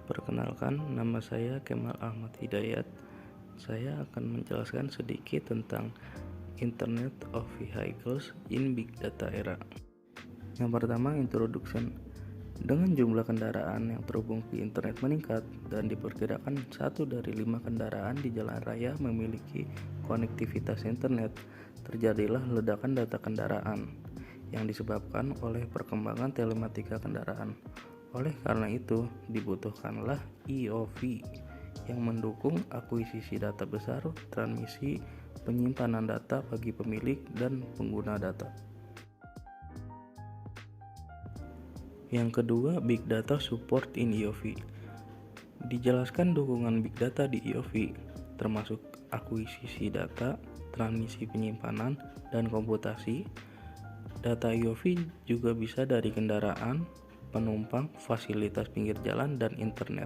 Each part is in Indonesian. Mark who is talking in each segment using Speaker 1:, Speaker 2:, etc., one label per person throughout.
Speaker 1: Perkenalkan, nama saya Kemal Ahmad Hidayat. Saya akan menjelaskan sedikit tentang Internet of Vehicles in Big Data Era. Yang pertama, introduction. Dengan jumlah kendaraan yang terhubung ke internet meningkat dan diperkirakan 1 dari 5 kendaraan di jalan raya memiliki konektivitas internet, terjadilah ledakan data kendaraan yang disebabkan oleh perkembangan telematika kendaraan. Oleh karena itu, dibutuhkanlah IoV yang mendukung akuisisi data besar, transmisi, penyimpanan data bagi pemilik dan pengguna data. Yang kedua, Big Data Support in IoV. Dijelaskan dukungan Big Data di IoV, termasuk akuisisi data, transmisi penyimpanan, dan komputasi. Data IoV juga bisa dari kendaraan, penumpang, fasilitas pinggir jalan, dan internet.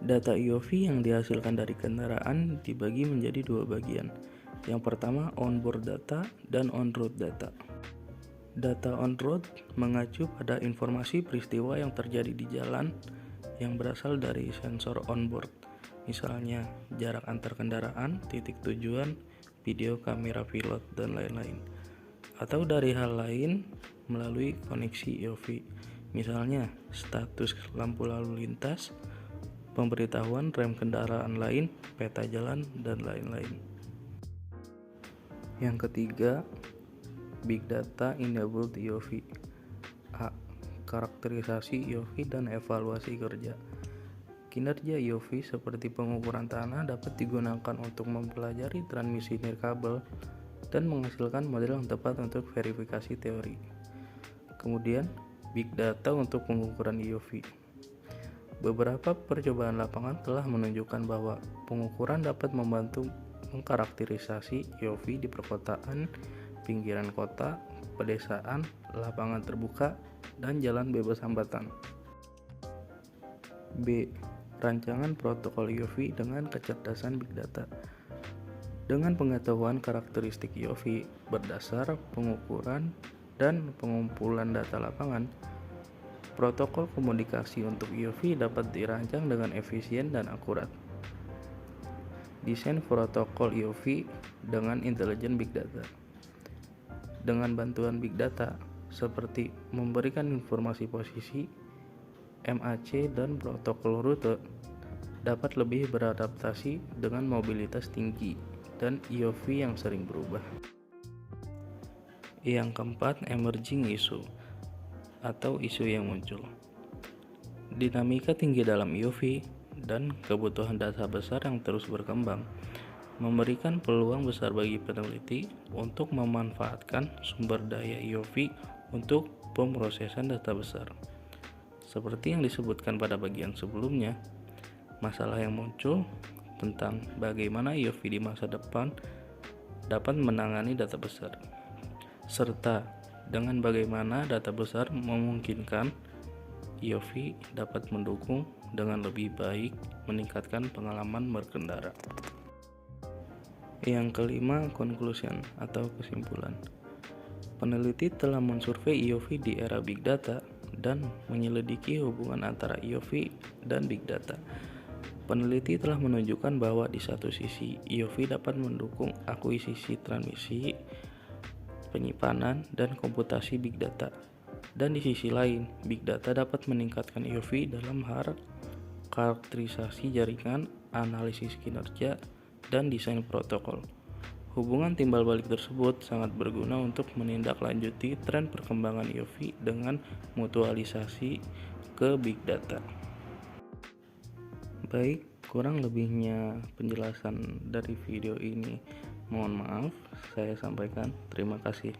Speaker 1: Data IoV yang dihasilkan dari kendaraan dibagi menjadi 2 bagian. Yang pertama, onboard data dan on-road data. Data on-road mengacu pada informasi peristiwa yang terjadi di jalan yang berasal dari sensor onboard, misalnya jarak antar kendaraan, titik tujuan, video kamera pilot, dan lain-lain. Atau dari hal lain melalui koneksi IoV, misalnya status lampu lalu lintas, pemberitahuan rem kendaraan lain, peta jalan, dan lain-lain. Yang ketiga, Big Data Enabled IoV. A. Karakterisasi IoV dan evaluasi kerja. Kinerja IoV seperti pengukuran tanah dapat digunakan untuk mempelajari transmisi nirkabel dan menghasilkan model yang tepat untuk verifikasi teori. Kemudian, Big Data untuk pengukuran IoV. Beberapa percobaan lapangan telah menunjukkan bahwa pengukuran dapat membantu mengkarakterisasi IoV di perkotaan, pinggiran kota, pedesaan, lapangan terbuka, dan jalan bebas hambatan. B. Rancangan protokol IoV dengan kecerdasan Big Data. Dengan pengetahuan karakteristik IoV berdasar pengukuran dan pengumpulan data lapangan, protokol komunikasi untuk IoV dapat dirancang dengan efisien dan akurat. Desain protokol IoV dengan intelijen Big Data. Dengan bantuan Big Data, seperti memberikan informasi posisi, MAC, dan protokol rute, dapat lebih beradaptasi dengan mobilitas tinggi dan IoV yang sering berubah. Yang keempat, emerging issue atau isu yang muncul. Dinamika tinggi dalam IoV dan kebutuhan data besar yang terus berkembang memberikan peluang besar bagi peneliti untuk memanfaatkan sumber daya IoV untuk pemrosesan data besar. Seperti yang disebutkan pada bagian sebelumnya, masalah yang muncul tentang bagaimana IoV di masa depan dapat menangani data besar, serta dengan bagaimana data besar memungkinkan IoV dapat mendukung dengan lebih baik meningkatkan pengalaman berkendara. Yang kelima, conclusion atau kesimpulan. Peneliti telah mensurvei IoV di era Big Data dan menyelidiki hubungan antara IoV dan Big Data. Peneliti telah menunjukkan bahwa di satu sisi IoV dapat mendukung akuisisi transmisi, penyimpanan, dan komputasi Big Data. Dan di sisi lain, Big Data dapat meningkatkan IoV dalam hal karakterisasi jaringan, analisis kinerja, dan desain protokol. Hubungan timbal balik tersebut sangat berguna untuk menindaklanjuti tren perkembangan IoV dengan mutualisasi ke Big Data. Baik, kurang lebihnya penjelasan dari video ini mohon maaf saya sampaikan. Terima kasih.